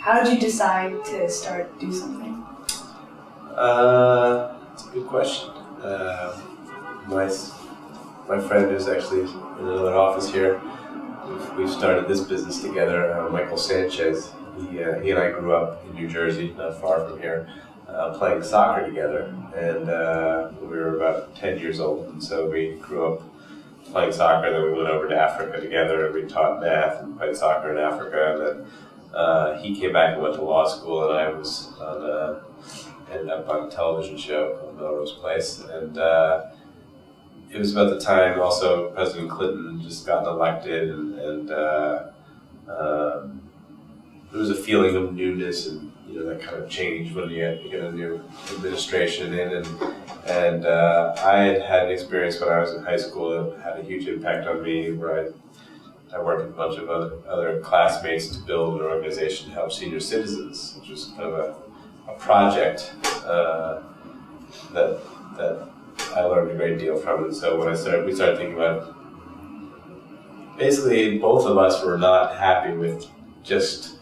How did you decide to start Do Something? That's a good question. My friend who's actually in another office here, we've started this business together, Michael Sanchez. He and I grew up in New Jersey, not far from here, playing soccer together, and we were about 10 years old, and so we grew up playing soccer. Then we went over to Africa together, and we taught math and played soccer in Africa, and then he came back and went to law school, and I was ended up on a television show called Melrose Place, and it was about the time also President Clinton just gotten elected, and there was a feeling of newness, and that kind of changed when you get a new administration in, and I had an experience when I was in high school that had a huge impact on me, where I worked with a bunch of other classmates to build an organization to help senior citizens, which was kind of a project that I learned a great deal from. And so when we started thinking about, basically both of us were not happy with just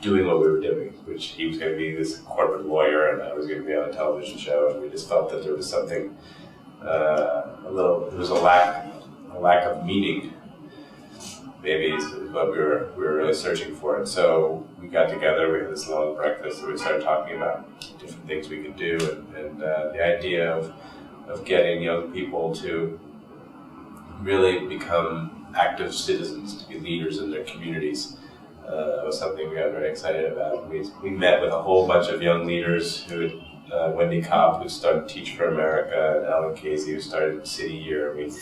doing what we were doing, which he was going to be this corporate lawyer and I was going to be on a television show, and we just felt that there was something, there was a lack of meaning, maybe is what we were really searching for. And so we got together, we had this long breakfast, and we started talking about different things we could do, and the idea of getting young people to really become active citizens, to be leaders in their communities. Was something we got very excited about. We met with a whole bunch of young leaders Wendy Cobb, who started Teach for America, and Alan Casey, who started City Year. We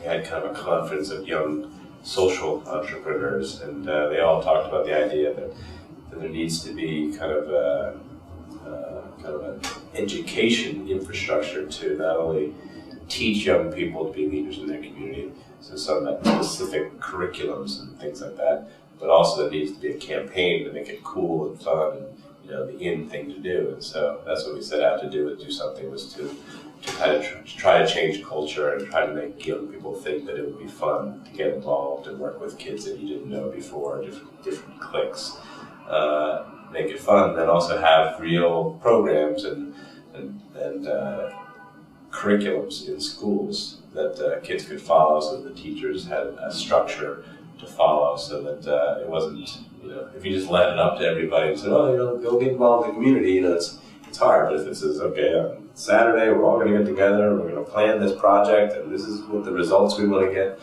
had kind of a conference of young social entrepreneurs, and they all talked about the idea that there needs to be kind of an education infrastructure to not only teach young people to be leaders in their community, so some specific curriculums and things like that, but also there needs to be a campaign to make it cool and fun and the in thing to do. And so that's what we set out to do with Do Something, was to kind of try to change culture and try to make young people think that it would be fun to get involved and work with kids that you didn't know before, different cliques. Make it fun, then also have real programs and curriculums in schools that kids could follow, so that the teachers had a structure to follow, so that it wasn't, if you just let it up to everybody and said, go get involved in the community, it's hard. But if it says, okay, on Saturday we're all going to get together, we're going to plan this project, and this is what the results we want to get,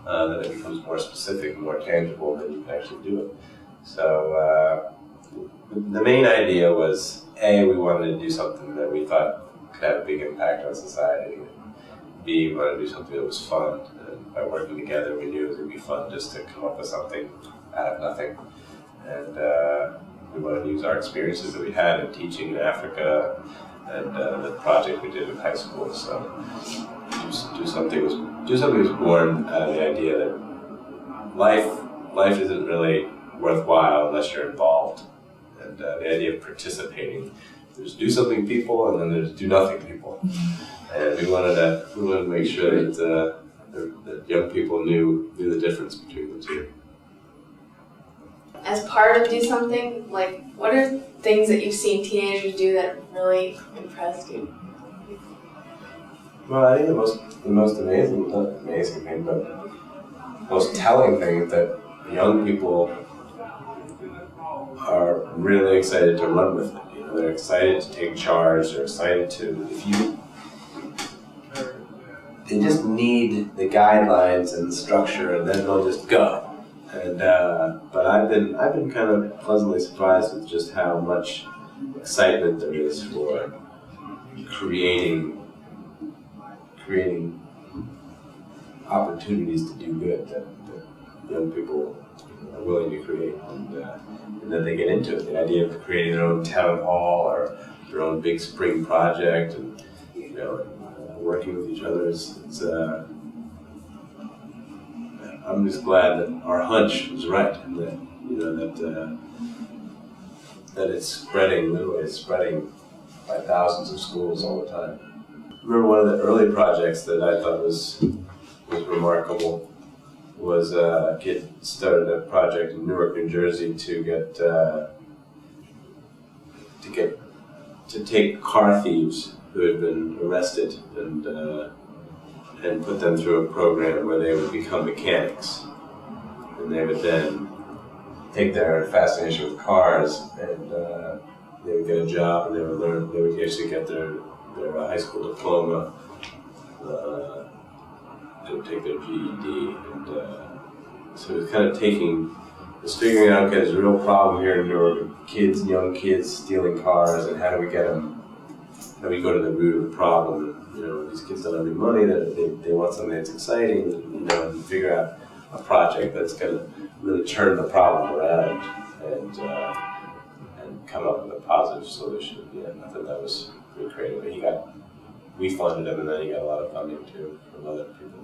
then it becomes more specific, more tangible, and then you can actually do it. So the main idea was, A, we wanted to do something that we thought could have a big impact on society, and B, we wanted to do something that was fun. And by working together, we knew it was going to be fun just to come up with something out of nothing. And we wanted to use our experiences that we had in teaching in Africa and the project we did in high school. So Do Something was born out of the idea that life isn't really worthwhile unless you're involved. And the idea of participating. There's Do Something people, and then there's Do Nothing people. And we wanted to make sure that young people knew the difference between the two. As part of Do Something, what are things that you've seen teenagers do that really impressed you? Well, I think the most amazing, not amazing thing, but most telling thing is that young people are really excited to run with it. They're excited to take charge. They're excited to, they just need the guidelines and the structure, and then they'll just go. And but I've been kind of pleasantly surprised with just how much excitement there is for creating opportunities to do good that young people are willing to create, and then they get into it. The idea of creating their own town hall or their own big spring project, and working with each other is I'm just glad that our hunch was right, and that it's spreading. Literally, it's spreading by thousands of schools all the time. I remember one of the early projects that I thought was remarkable was a kid started a project in Newark, New Jersey to get to take car thieves who had been arrested and put them through a program where they would become mechanics, and they would then take their fascination with cars and they would get a job and they would learn. They would actually get their high school diploma. They would take their GED, and so it was kind of figuring out, okay, there's a real problem here in Newark, young kids stealing cars, and how do we get them? How do we go to the root of the problem? And, these kids don't have any money. That they want something that's exciting, and figure out a project that's going to really turn the problem around and come up with a positive solution at the end. I thought that was pretty creative. We funded him, and then he got a lot of funding too from other people.